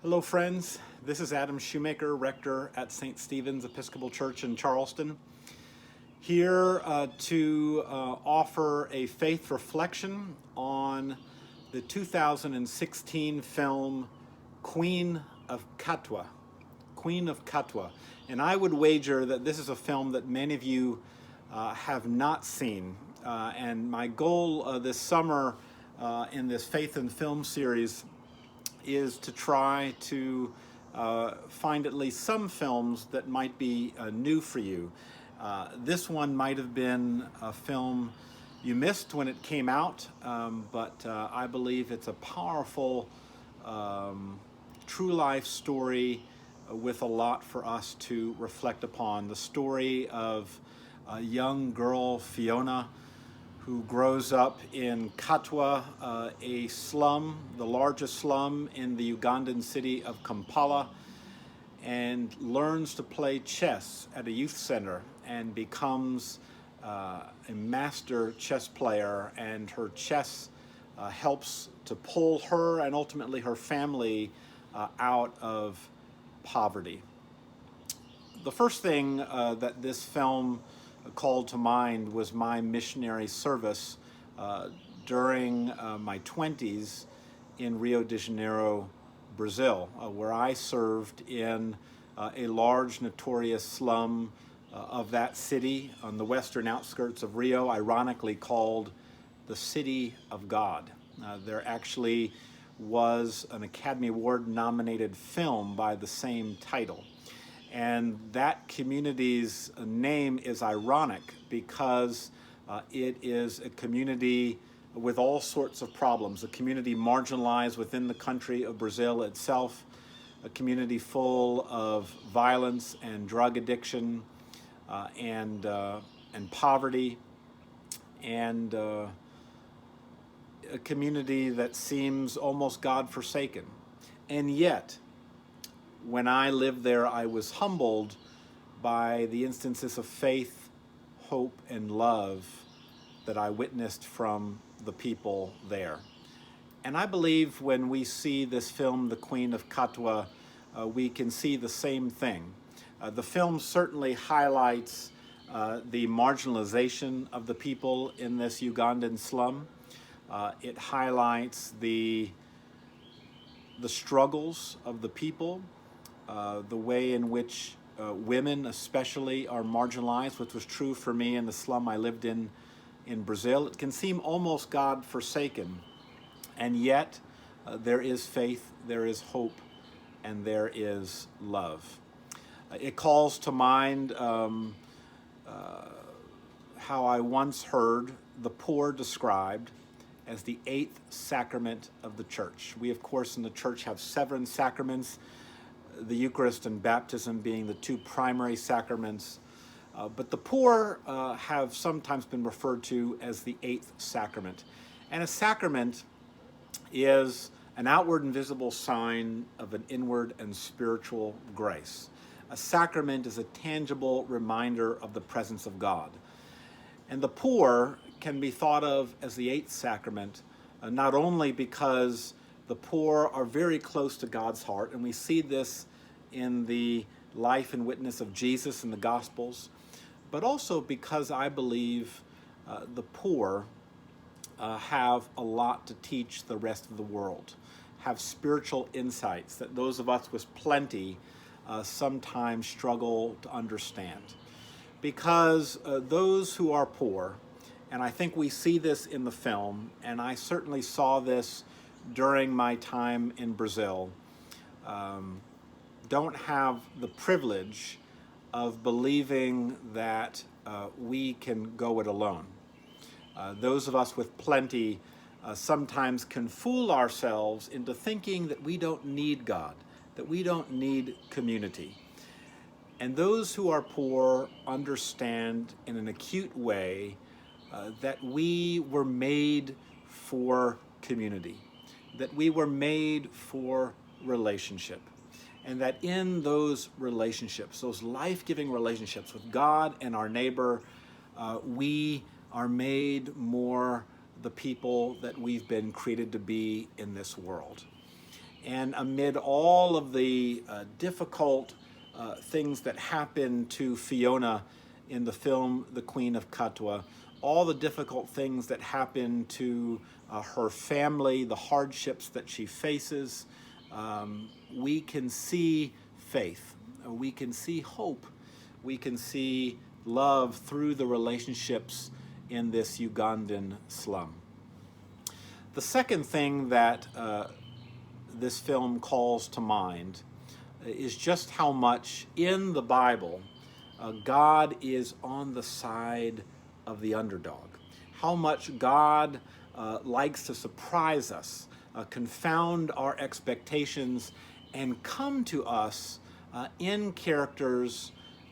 Hello friends, this is Adam Shoemaker, Rector at St. Stephen's Episcopal Church in Charleston, here to offer a faith reflection on the 2016 film Qween of Katwe. Qween of Katwe. And I would wager that this is a film that many of you have not seen. And my goal this summer in this Faith and Film series is to try to find at least some films that might be new for you. This one might have been a film you missed when it came out, but I believe it's a powerful, true life story with a lot for us to reflect upon. The story of a young girl, Fiona, who grows up in Katwe, a slum, the largest slum in the Ugandan city of Kampala, and learns to play chess at a youth center and becomes a master chess player, and her chess helps to pull her and ultimately her family out of poverty. The first thing that this film called to mind was my missionary service during my 20s in Rio de Janeiro, Brazil, where I served in a large, notorious slum of that city on the western outskirts of Rio, ironically called the City of God. There actually was an Academy Award nominated film by the same title. And that community's name is ironic because it is a community with all sorts of problems, a community marginalized within the country of Brazil itself, a community full of violence and drug addiction and poverty, and a community that seems almost God-forsaken. And yet, when I lived there, I was humbled by the instances of faith, hope, and love that I witnessed from the people there. And I believe when we see this film, The Qween of Katwe, we can see the same thing. The film certainly highlights the marginalization of the people in this Ugandan slum. It highlights the struggles of the people, the way in which women especially are marginalized, which was true for me in the slum I lived in Brazil. It can seem almost God-forsaken, and yet there is faith, there is hope, and there is love. It calls to mind how I once heard the poor described as the eighth sacrament of the church. We, of course, in the church have 7 sacraments, the Eucharist and baptism being the 2 primary sacraments. But the poor have sometimes been referred to as the 8th sacrament. And a sacrament is an outward and visible sign of an inward and spiritual grace. A sacrament is a tangible reminder of the presence of God. And the poor can be thought of as the 8th sacrament, not only because the poor are very close to God's heart, and we see this in the life and witness of Jesus in the Gospels, but also because I believe the poor have a lot to teach the rest of the world, have spiritual insights that those of us with plenty sometimes struggle to understand. Because those who are poor, and I think we see this in the film, and I certainly saw this during my time in Brazil, don't have the privilege of believing that we can go it alone. Those of us with plenty sometimes can fool ourselves into thinking that we don't need God, that we don't need community. And those who are poor understand in an acute way that we were made for community, that we were made for relationship, and that in those relationships, those life-giving relationships with God and our neighbor, we are made more the people that we've been created to be in this world. And amid all of the difficult things that happen to Fiona in the film The Queen of Katwe, all the difficult things that happen to her family, the hardships that she faces, we can see faith, we can see hope, we can see love through the relationships in this Ugandan slum. The second thing that this film calls to mind is just how much in the Bible God is on the side of the underdog. How much God likes to surprise us, confound our expectations, and come to us in characters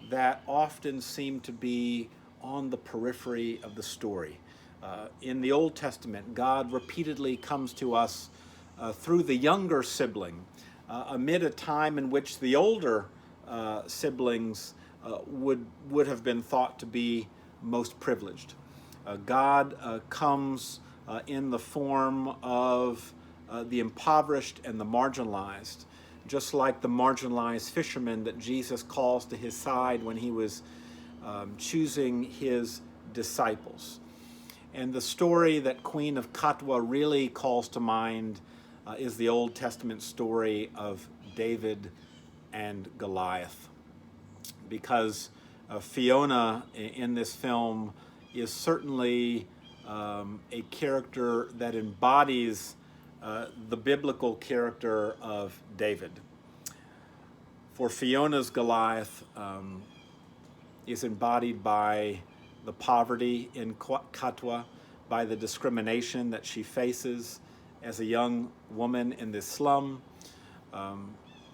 that often seem to be on the periphery of the story. In the Old Testament, God repeatedly comes to us through the younger sibling, amid a time in which the older siblings would have been thought to be most privileged. God comes in the form of the impoverished and the marginalized, just like the marginalized fisherman that Jesus calls to his side when he was choosing his disciples. And the story that Queen of Katwe really calls to mind is the Old Testament story of David and Goliath. Because Fiona in this film is certainly a character that embodies the biblical character of David. For Fiona's Goliath is embodied by the poverty in Katwe, by the discrimination that she faces as a young woman in this slum,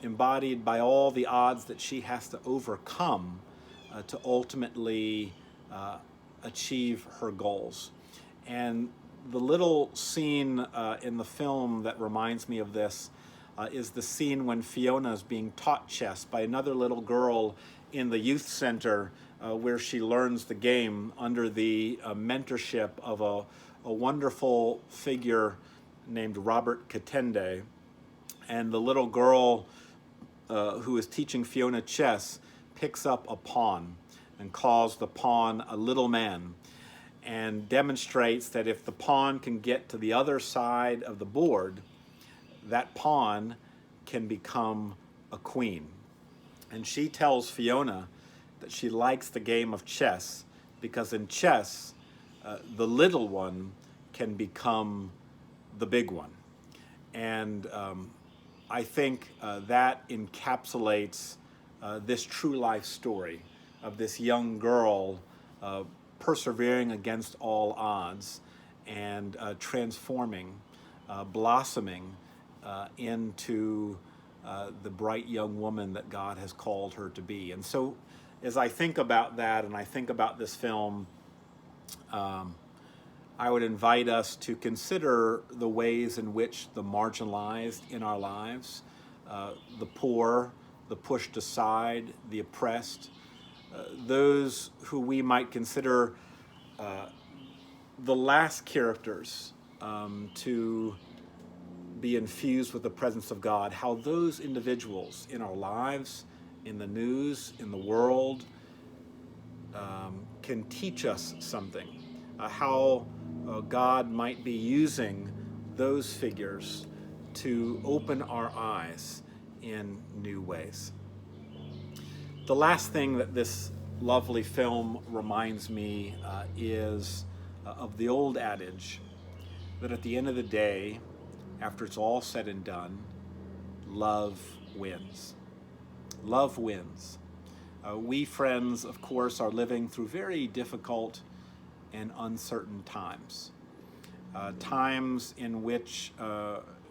embodied by all the odds that she has to overcome to ultimately achieve her goals. And the little scene in the film that reminds me of this is the scene when Fiona is being taught chess by another little girl in the youth center where she learns the game under the mentorship of a wonderful figure named Robert Katende. And the little girl who is teaching Fiona chess picks up a pawn and calls the pawn a little man, and demonstrates that if the pawn can get to the other side of the board, that pawn can become a queen. And she tells Fiona that she likes the game of chess because in chess, the little one can become the big one. And I think that encapsulates this true life story of this young girl persevering against all odds and transforming, blossoming into the bright young woman that God has called her to be. And so as I think about that and I think about this film, I would invite us to consider the ways in which the marginalized in our lives, the poor, the pushed aside, the oppressed, those who we might consider the last characters to be infused with the presence of God, how those individuals in our lives, in the news, in the world, can teach us something, how God might be using those figures to open our eyes in new ways. The last thing that this lovely film reminds me is of the old adage that at the end of the day, after it's all said and done, love wins. Love wins. We friends, of course, are living through very difficult and uncertain times. Times in which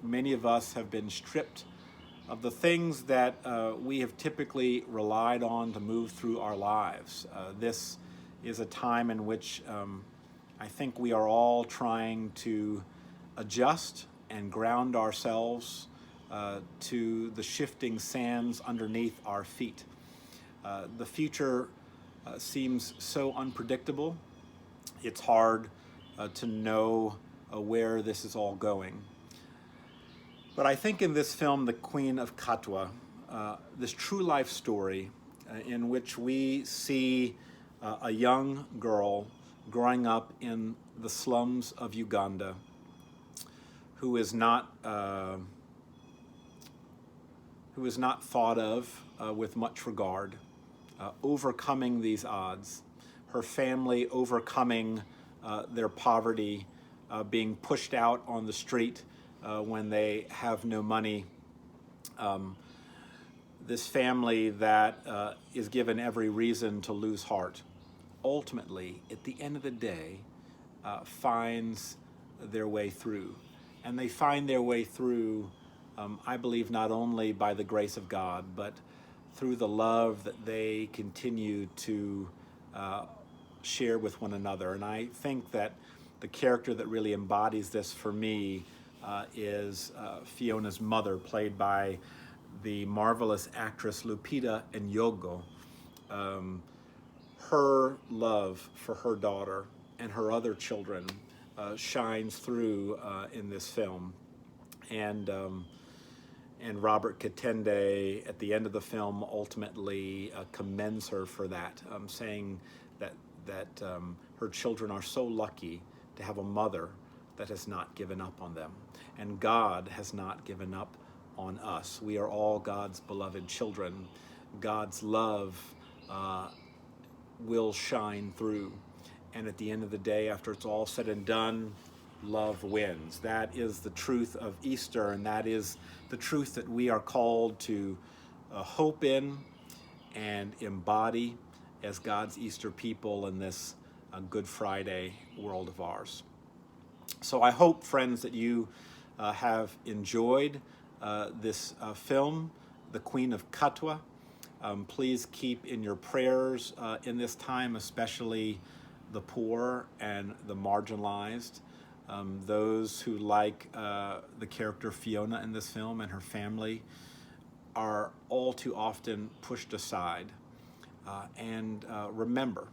many of us have been stripped of the things that we have typically relied on to move through our lives. This is a time in which I think we are all trying to adjust and ground ourselves to the shifting sands underneath our feet. The future seems so unpredictable. It's hard to know where this is all going. But I think in this film, The Qween of Katwe, this true life story in which we see a young girl growing up in the slums of Uganda who is not thought of with much regard, overcoming these odds, her family overcoming their poverty, being pushed out on the street when they have no money. This family that is given every reason to lose heart, ultimately, at the end of the day, finds their way through. And they find their way through, I believe, not only by the grace of God, but through the love that they continue to share with one another. And I think that the character that really embodies this for me is Fiona's mother, played by the marvelous actress Lupita Nyong'o. Her love for her daughter and her other children shines through in this film. And Robert Katende, at the end of the film, ultimately commends her for that, saying that her children are so lucky to have a mother that has not given up on them. And God has not given up on us. We are all God's beloved children. God's love will shine through. And at the end of the day, after it's all said and done, love wins. That is the truth of Easter, and that is the truth that we are called to hope in and embody as God's Easter people in this Good Friday world of ours. So I hope, friends, that you have enjoyed this film, The Qween of Katwe. Please keep in your prayers in this time, especially the poor and the marginalized, those who, like the character Fiona in this film and her family, are all too often pushed aside. And remember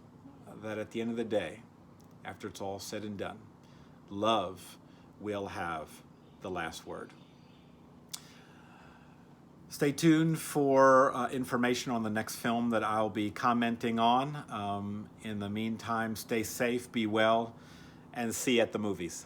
that at the end of the day, after it's all said and done, love will have the last word. Stay tuned for information on the next film that I'll be commenting on. In the meantime, stay safe, be well, and see you at the movies.